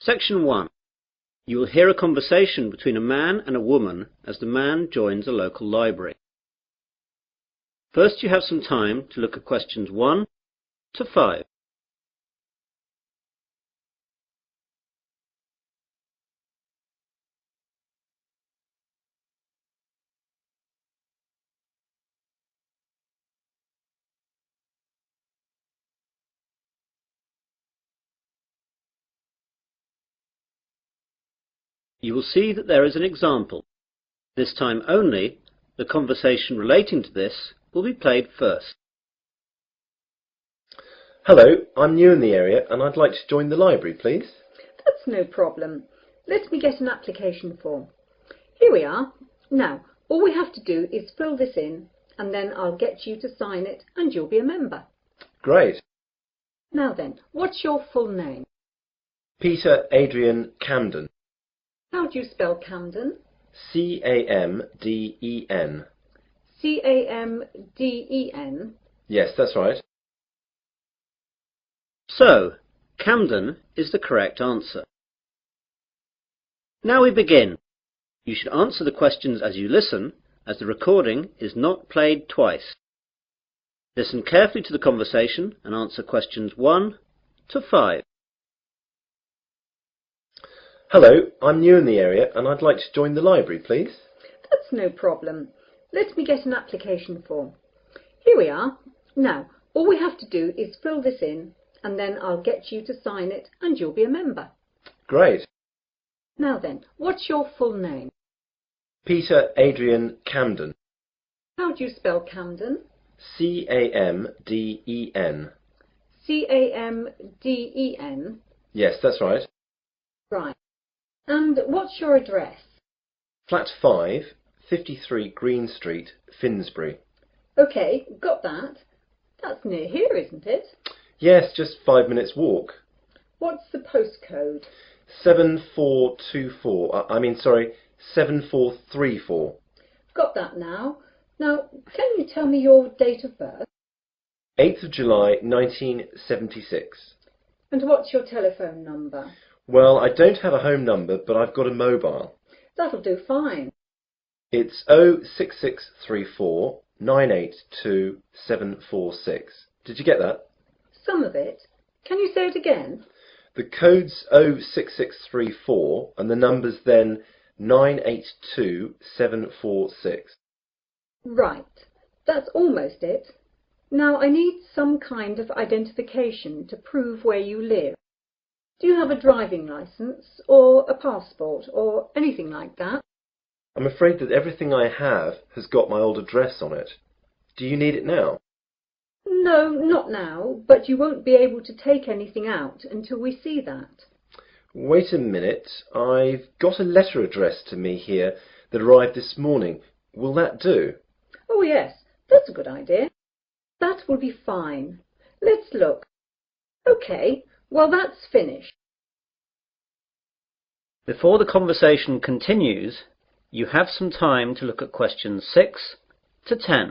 Section 1. You will hear a conversation between a man and a woman as the man joins a local library. First, you have some time to look at questions 1 to 5. You will see that there is an example. This time only, the conversation relating to this will be played first. Hello, I'm new in the area and I'd like to join the library, please. That's no problem. Let me get an application form. Here we are. Now, all we have to do is fill this in and then I'll get you to sign it and you'll be a member. Great. Now then, what's your full name? Peter Adrian Camden. How do you spell Camden? C-A-M-D-E-N. C-A-M-D-E-N? Yes, that's right. So, Camden is the correct answer. Now we begin. You should answer the questions as you listen, as the recording is not played twice. Listen carefully to the conversation and answer questions 1 to 5. Hello, I'm new in the area and I'd like to join the library, please. That's no problem. Let me get an application form. Here we are. Now, all we have to do is fill this in and then I'll get you to sign it and you'll be a member. Great. Now then, what's your full name? Peter Adrian Camden. How do you spell Camden? C-A-M-D-E-N. C-A-M-D-E-N? Yes, that's right. Right. And what's your address? Flat 5, 53 Green Street, Finsbury. OK, got that. That's near here, isn't it? Yes, just 5 minutes walk. What's the postcode? 7424. 7434. Got that now. Now, can you tell me your date of birth? 8th of July 1976. And what's your telephone number? Well, I don't have a home number, but I've got a mobile. That'll do fine. It's 06634 982 746. Did you get that? Some of it. Can you say it again? The code's 06634 and the number's then 982 746. Right. That's almost it. Now I need some kind of identification to prove where you live. Do you have a driving licence or a passport or anything like that? I'm afraid that everything I have has got my old address on it. Do you need it now? No, not now, but you won't be able to take anything out until we see that. Wait a minute. I've got a letter addressed to me here that arrived this morning. Will that do? Oh yes, that's a good idea. That will be fine. Let's look. OK. Well, that's finished. Before the conversation continues, you have some time to look at questions 6 to 10.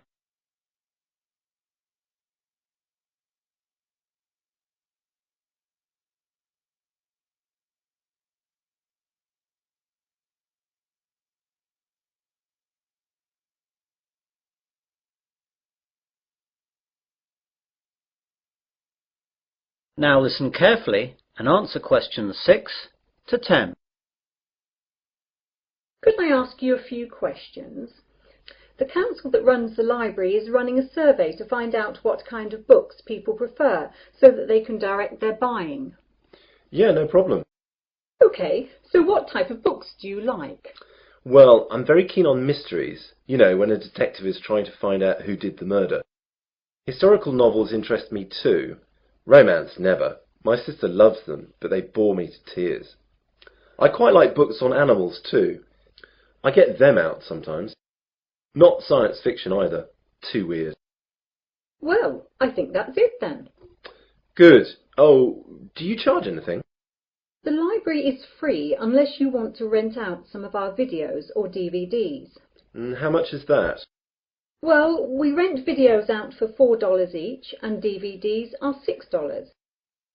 Now listen carefully and answer questions 6 to 10. Could I ask you a few questions? The council that runs the library is running a survey to find out what kind of books people prefer so that they can direct their buying. Yeah, no problem. OK, so what type of books do you like? Well, I'm very keen on mysteries. You know, when a detective is trying to find out who did the murder. Historical novels interest me too. Romance, never. My sister loves them, but they bore me to tears. I quite like books on animals too. I get them out sometimes. Not science fiction either. Too weird. Well, I think that's it then. Good. Oh, do you charge anything? The library is free unless you want to rent out some of our videos or DVDs. And how much is that? Well, we rent videos out for $4 each and DVDs are $6.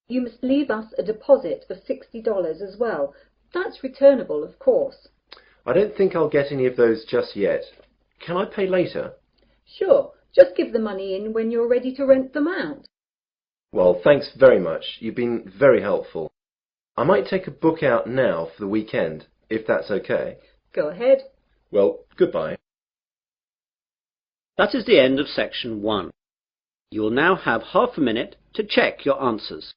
You must leave us a deposit of $60 as well. That's returnable, of course. I don't think I'll get any of those just yet. Can I pay later? Sure, just give the money in when you're ready to rent them out. Well, thanks very much. You've been very helpful. I might take a book out now for the weekend, if that's okay. Go ahead. Well, goodbye. That is the end of section 1. You will now have half a minute to check your answers.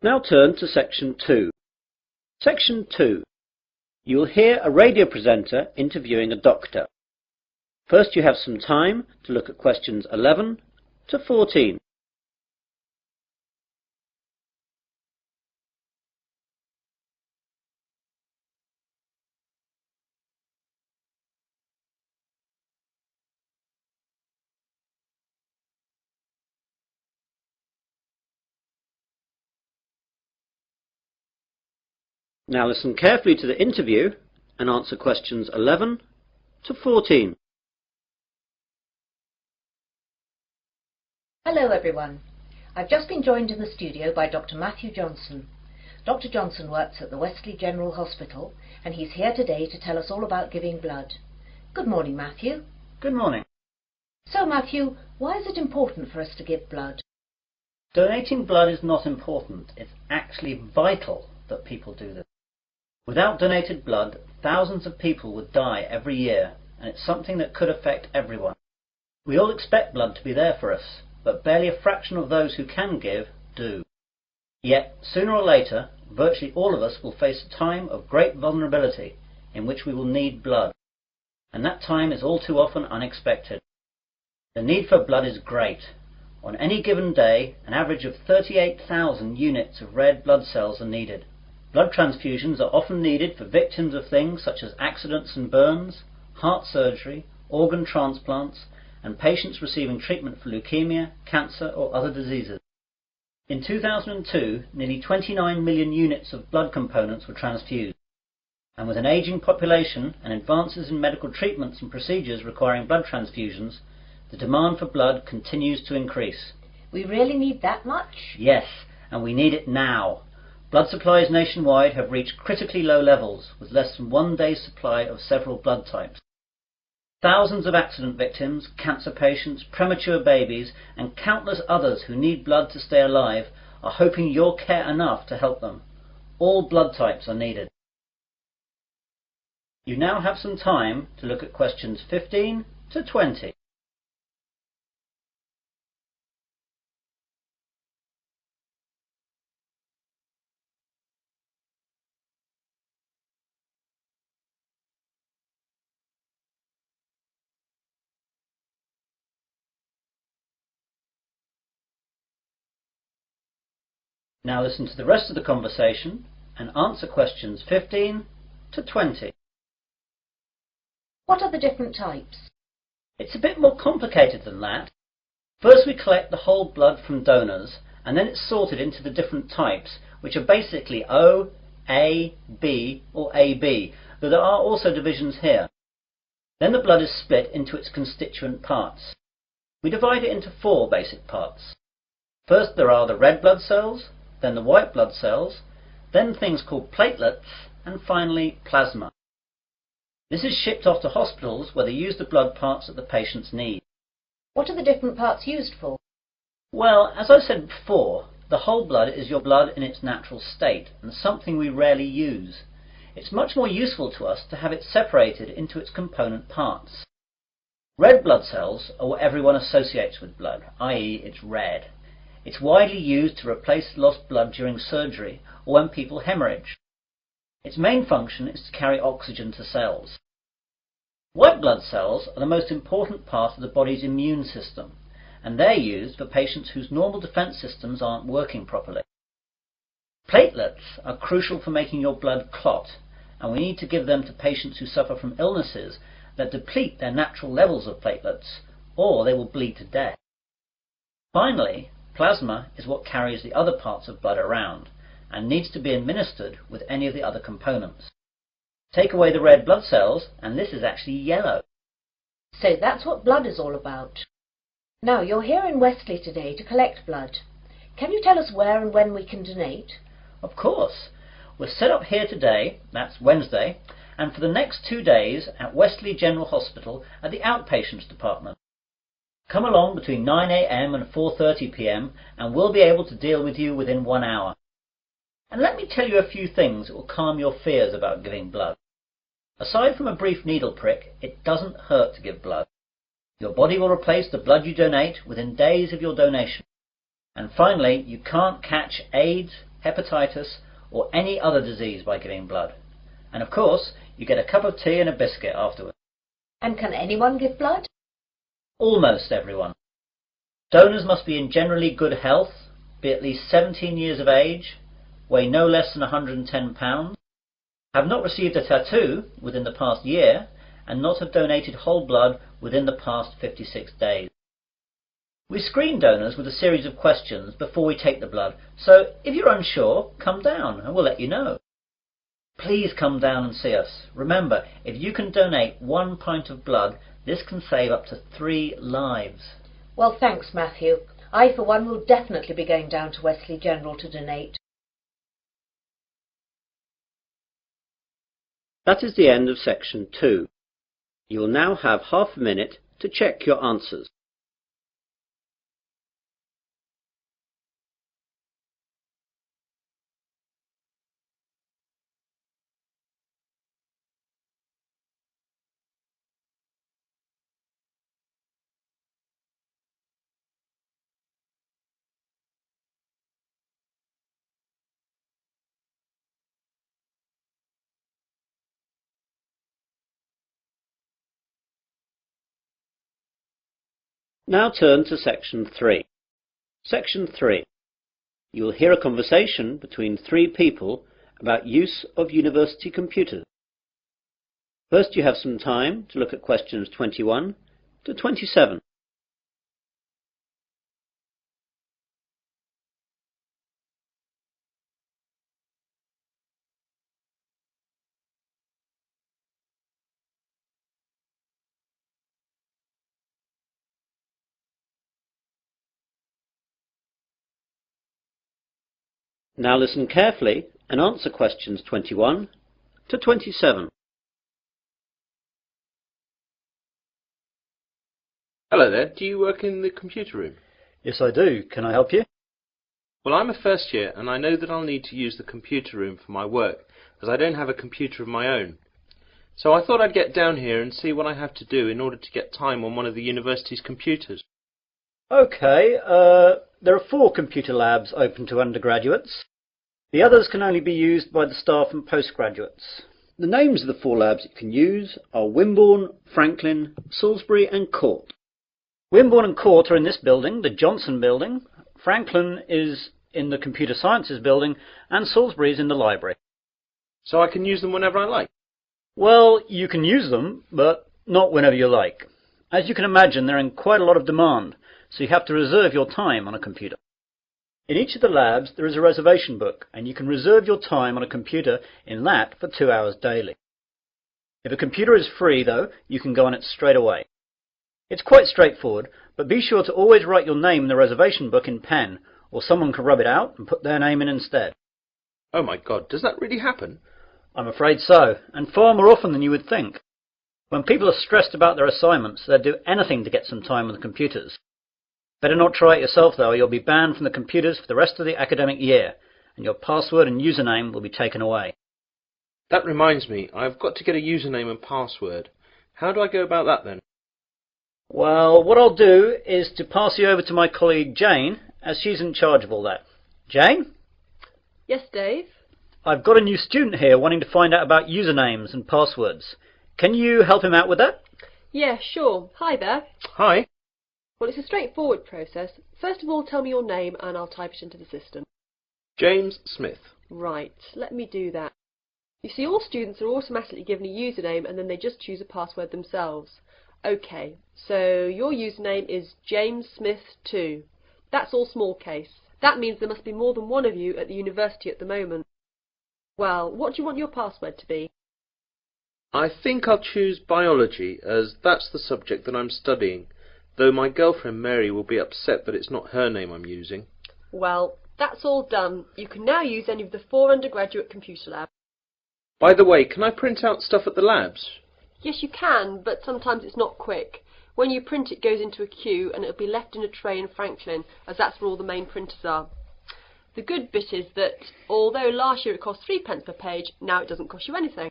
Now turn to section 2. Section 2. You will hear a radio presenter interviewing a doctor. First you have some time to look at questions 11 to 14. Now listen carefully to the interview and answer questions 11 to 14. Hello everyone. I've just been joined in the studio by Dr. Matthew Johnson. Dr. Johnson works at the Wesley General Hospital and he's here today to tell us all about giving blood. Good morning, Matthew. Good morning. So Matthew, why is it important for us to give blood? Donating blood is not important. It's actually vital that people do this. Without donated blood, thousands of people would die every year, and it's something that could affect everyone. We all expect blood to be there for us, but barely a fraction of those who can give do. Yet, sooner or later, virtually all of us will face a time of great vulnerability in which we will need blood, and that time is all too often unexpected. The need for blood is great. On any given day, an average of 38,000 units of red blood cells are needed. Blood transfusions are often needed for victims of things such as accidents and burns, heart surgery, organ transplants, and patients receiving treatment for leukemia, cancer or other diseases. In 2002, nearly 29 million units of blood components were transfused, and with an aging population and advances in medical treatments and procedures requiring blood transfusions, the demand for blood continues to increase. We really need that much? Yes, and we need it now. Blood supplies nationwide have reached critically low levels, with less than 1 day's supply of several blood types. Thousands of accident victims, cancer patients, premature babies, and countless others who need blood to stay alive are hoping you'll care enough to help them. All blood types are needed. You now have some time to look at questions 15 to 20. Now listen to the rest of the conversation and answer questions 15 to 20. What are the different types? It's a bit more complicated than that. First we collect the whole blood from donors, and then it's sorted into the different types, which are basically O, A, B or AB, though there are also divisions here. Then the blood is split into its constituent parts. We divide it into 4 basic parts. First there are the red blood cells, then the white blood cells, then things called platelets, and finally plasma. This is shipped off to hospitals where they use the blood parts that the patients need. What are the different parts used for? Well, as I said before, the whole blood is your blood in its natural state, and something we rarely use. It's much more useful to us to have it separated into its component parts. Red blood cells are what everyone associates with blood, i.e. it's red. It's widely used to replace lost blood during surgery or when people hemorrhage. Its main function is to carry oxygen to cells. White blood cells are the most important part of the body's immune system, and they're used for patients whose normal defense systems aren't working properly. Platelets are crucial for making your blood clot, and we need to give them to patients who suffer from illnesses that deplete their natural levels of platelets, or they will bleed to death. Finally, plasma is what carries the other parts of blood around, and needs to be administered with any of the other components. Take away the red blood cells, and this is actually yellow. So that's what blood is all about. Now, you're here in Wesley today to collect blood. Can you tell us where and when we can donate? Of course. We're set up here today, that's Wednesday, and for the next 2 days at Wesley General Hospital at the outpatients department. Come along between 9 a.m. and 4:30 p.m. and we'll be able to deal with you within 1 hour. And let me tell you a few things that will calm your fears about giving blood. Aside from a brief needle prick, it doesn't hurt to give blood. Your body will replace the blood you donate within days of your donation. And finally, you can't catch AIDS, hepatitis, or any other disease by giving blood. And of course, you get a cup of tea and a biscuit afterwards. And can anyone give blood? Almost everyone. Donors must be in generally good health, be at least 17 years of age, weigh no less than 110 pounds, have not received a tattoo within the past year, and not have donated whole blood within the past 56 days. We screen donors with a series of questions before we take the blood, so if you're unsure, come down and we'll let you know. Please come down and see us. Remember, if you can donate 1 pint of blood, this can save up to 3 lives. Well, thanks, Matthew. I, for one, will definitely be going down to Wesley General to donate. That is the end of section 2. You will now have half a minute to check your answers. Now turn to section 3. Section 3. You will hear a conversation between 3 people about use of university computers. First, you have some time to look at questions 21 to 27. Now listen carefully and answer questions 21 to 27. Hello there. Do you work in the computer room? Yes, I do. Can I help you? Well, I'm a first year and I know that I'll need to use the computer room for my work as I don't have a computer of my own. So I thought I'd get down here and see what I have to do in order to get time on one of the university's computers. Okay, there are 4 computer labs open to undergraduates. The others can only be used by the staff and postgraduates. The names of the 4 labs you can use are Wimborne, Franklin, Salisbury and Court. Wimborne and Court are in this building, the Johnson building. Franklin is in the Computer Sciences building, and Salisbury is in the library. So I can use them whenever I like? Well, you can use them, but not whenever you like. As you can imagine, they're in quite a lot of demand, so you have to reserve your time on a computer. In each of the labs there is a reservation book, and you can reserve your time on a computer in that for 2 hours daily. If a computer is free, though, you can go on it straight away. It's quite straightforward, but be sure to always write your name in the reservation book in pen, or someone can rub it out and put their name in instead. Oh my God, does that really happen? I'm afraid so, and far more often than you would think. When people are stressed about their assignments, they'll do anything to get some time on the computers. Better not try it yourself, though, or you'll be banned from the computers for the rest of the academic year, and your password and username will be taken away. That reminds me, I've got to get a username and password. How do I go about that then? Well, what I'll do is to pass you over to my colleague Jane, as she's in charge of all that. Jane? Yes, Dave? I've got a new student here wanting to find out about usernames and passwords. Can you help him out with that? Yeah, sure. Hi there. Hi. Well, it's a straightforward process. First of all, tell me your name and I'll type it into the system. James Smith. Right, let me do that. You see, all students are automatically given a username and then they just choose a password themselves. OK, so your username is JamesSmith2. That's all small case. That means there must be more than one of you at the university at the moment. Well, what do you want your password to be? I think I'll choose biology, as that's the subject that I'm studying, though my girlfriend Mary will be upset that it's not her name I'm using. Well, that's all done. You can now use any of the 4 undergraduate computer labs. By the way, can I print out stuff at the labs? Yes, you can, but sometimes it's not quick. When you print, it goes into a queue and it'll be left in a tray in Franklin, as that's where all the main printers are. The good bit is that, although last year it cost 3p per page, now it doesn't cost you anything.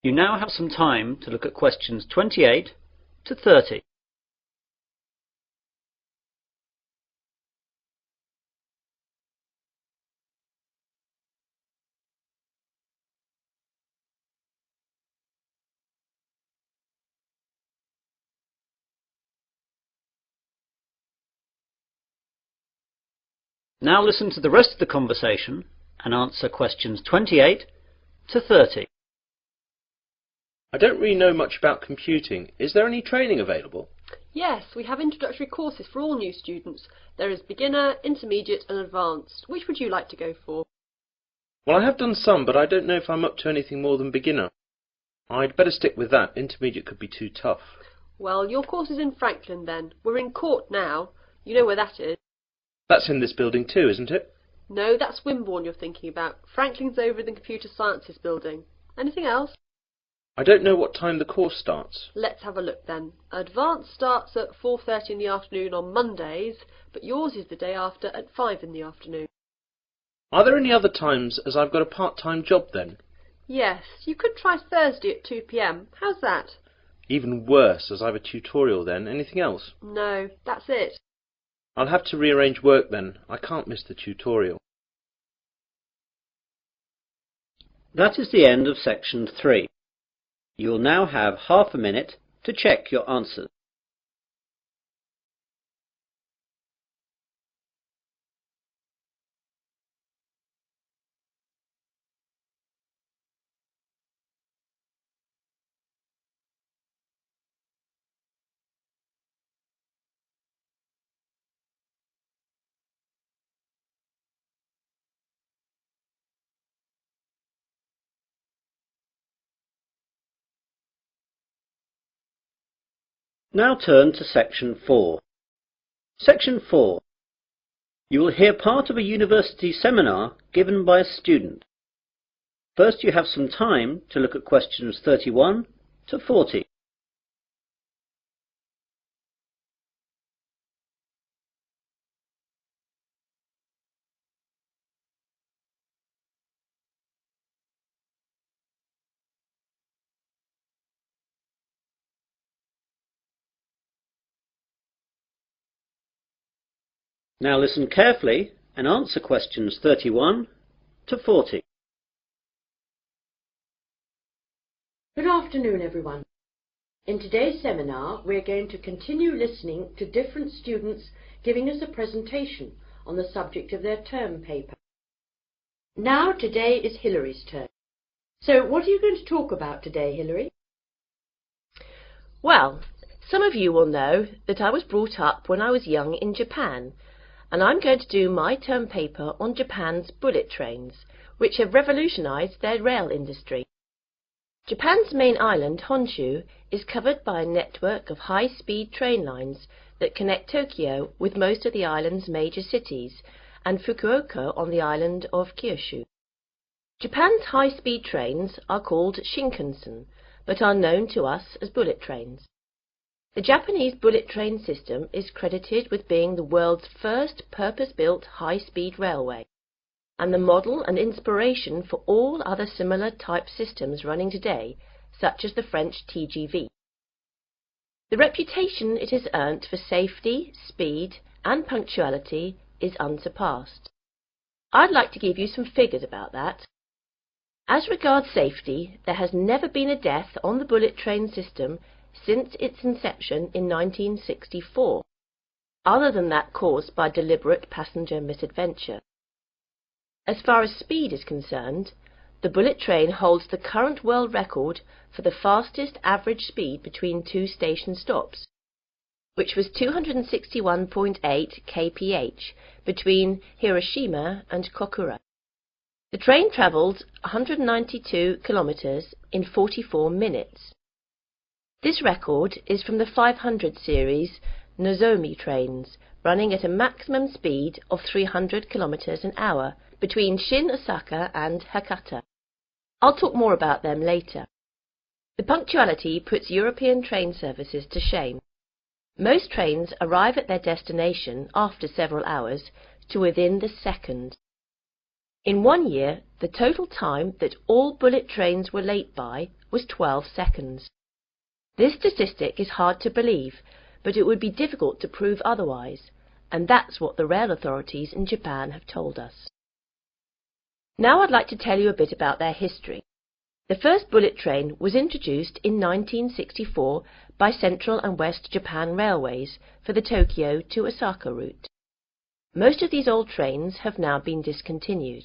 You now have some time to look at questions 28 to 30. Now listen to the rest of the conversation and answer questions 28 to 30. I don't really know much about computing. Is there any training available? Yes, we have introductory courses for all new students. There is beginner, intermediate and advanced. Which would you like to go for? Well, I have done some, but I don't know if I'm up to anything more than beginner. I'd better stick with that. Intermediate could be too tough. Well, your course is in Franklin then. We're in Court now. You know where that is. That's in this building too, isn't it? No, that's Wimborne you're thinking about. Franklin's over in the Computer Sciences building. Anything else? I don't know what time the course starts. Let's have a look then. Advanced starts at 4:30 in the afternoon on Mondays, but yours is the day after at 5 in the afternoon. Are there any other times, as I've got a part-time job then? Yes, you could try Thursday at 2 p.m. How's that? Even worse, as I've a tutorial then. Anything else? No, that's it. I'll have to rearrange work then. I can't miss the tutorial. That is the end of section 3. You will now have half a minute to check your answers. Now turn to section 4. Section 4. You will hear part of a university seminar given by a student. First, you have some time to look at questions 31 to 40. Now listen carefully and answer questions 31 to 40. Good afternoon, everyone. In today's seminar, we're going to continue listening to different students giving us a presentation on the subject of their term paper. Now, today is Hillary's turn. So, what are you going to talk about today, Hillary? Well, some of you will know that I was brought up when I was young in Japan, and I'm going to do my term paper on Japan's bullet trains, which have revolutionized their rail industry. Japan's main island, Honshu, is covered by a network of high-speed train lines that connect Tokyo with most of the island's major cities and Fukuoka on the island of Kyushu. Japan's high-speed trains are called Shinkansen, but are known to us as bullet trains. The Japanese bullet train system is credited with being the world's first purpose-built high-speed railway, and the model and inspiration for all other similar type systems running today, such as the French TGV. The reputation it has earned for safety, speed, and punctuality is unsurpassed. I'd like to give you some figures about that. As regards safety, there has never been a death on the bullet train system since its inception in 1964. other than that caused by deliberate passenger misadventure. As far as speed is concerned, the bullet train holds the current world record for the fastest average speed between two station stops, which was 261.8 kph between Hiroshima and Kokura. The train travelled 192 kilometres in 44 minutes. This record is from the 500 series Nozomi trains, running at a maximum speed of 300 kilometres an hour between Shin Osaka and Hakata. I'll talk more about them later. The punctuality puts European train services to shame. Most trains arrive at their destination after several hours to within the second. In 1 year, the total time that all bullet trains were late by was 12 seconds. This statistic is hard to believe, but it would be difficult to prove otherwise, and that's what the rail authorities in Japan have told us. Now I'd like to tell you a bit about their history. The first bullet train was introduced in 1964 by Central and West Japan Railways for the Tokyo to Osaka route. Most of these old trains have now been discontinued.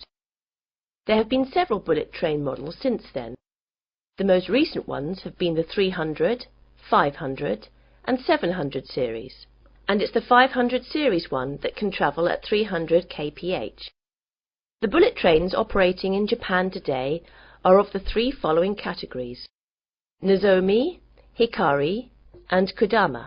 There have been several bullet train models since then. The most recent ones have been the 300, 500 and 700 series, and it's the 500 series one that can travel at 300 kph. The bullet trains operating in Japan today are of the three following categories: Nozomi, Hikari and Kodama.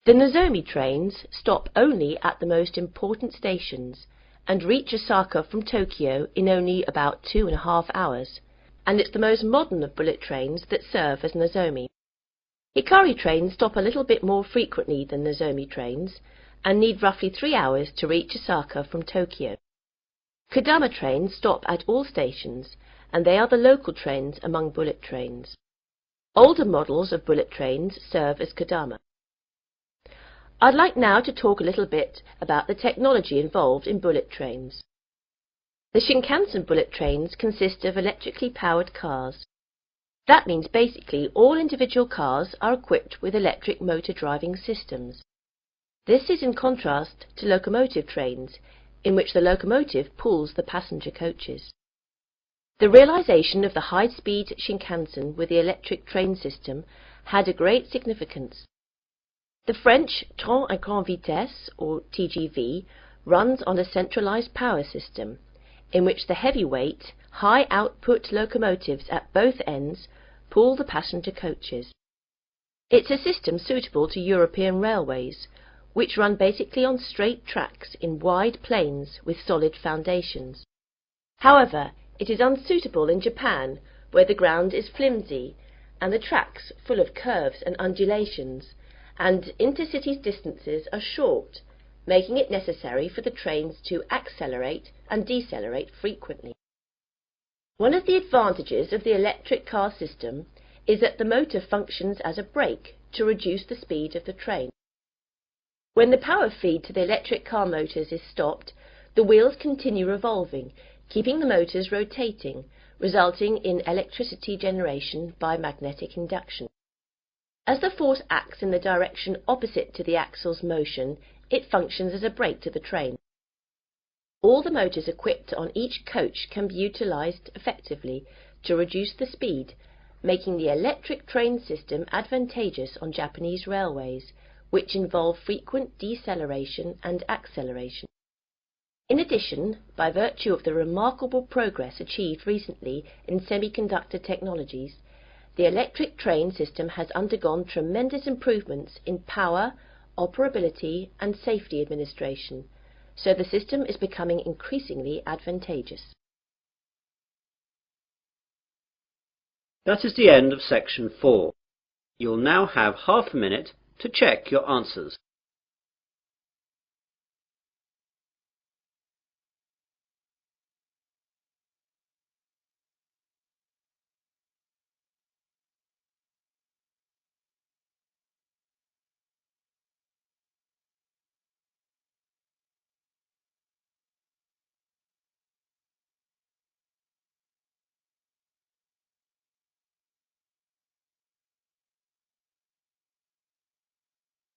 The Nozomi trains stop only at the most important stations and reach Osaka from Tokyo in only about 2.5 hours, and it's the most modern of bullet trains that serve as Nozomi. Hikari trains stop a little bit more frequently than Nozomi trains and need roughly 3 hours to reach Osaka from Tokyo. Kodama trains stop at all stations, and they are the local trains among bullet trains. Older models of bullet trains serve as Kodama. I'd like now to talk a little bit about the technology involved in bullet trains. The Shinkansen bullet trains consist of electrically powered cars. That means basically all individual cars are equipped with electric motor driving systems. This is in contrast to locomotive trains, in which the locomotive pulls the passenger coaches. The realization of the high-speed Shinkansen with the electric train system had a great significance. The French Train à Grande Vitesse, or TGV, runs on a centralized power system, in which the heavyweight, high-output locomotives at both ends pull the passenger coaches. It's a system suitable to European railways, which run basically on straight tracks in wide plains with solid foundations. However, it is unsuitable in Japan, where the ground is flimsy and the tracks full of curves and undulations, and intercity distances are short, making it necessary for the trains to accelerate and decelerate frequently. One of the advantages of the electric car system is that the motor functions as a brake to reduce the speed of the train. When the power feed to the electric car motors is stopped, the wheels continue revolving, keeping the motors rotating, resulting in electricity generation by magnetic induction. As the force acts in the direction opposite to the axle's motion, it functions as a brake to the train. All the motors equipped on each coach can be utilized effectively to reduce the speed, making the electric train system advantageous on Japanese railways, which involve frequent deceleration and acceleration. In addition, by virtue of the remarkable progress achieved recently in semiconductor technologies, the electric train system has undergone tremendous improvements in power, operability and safety administration, so the system is becoming increasingly advantageous. That is the end of section 4. You'll now have half a minute to check your answers.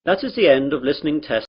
That is the end of listening test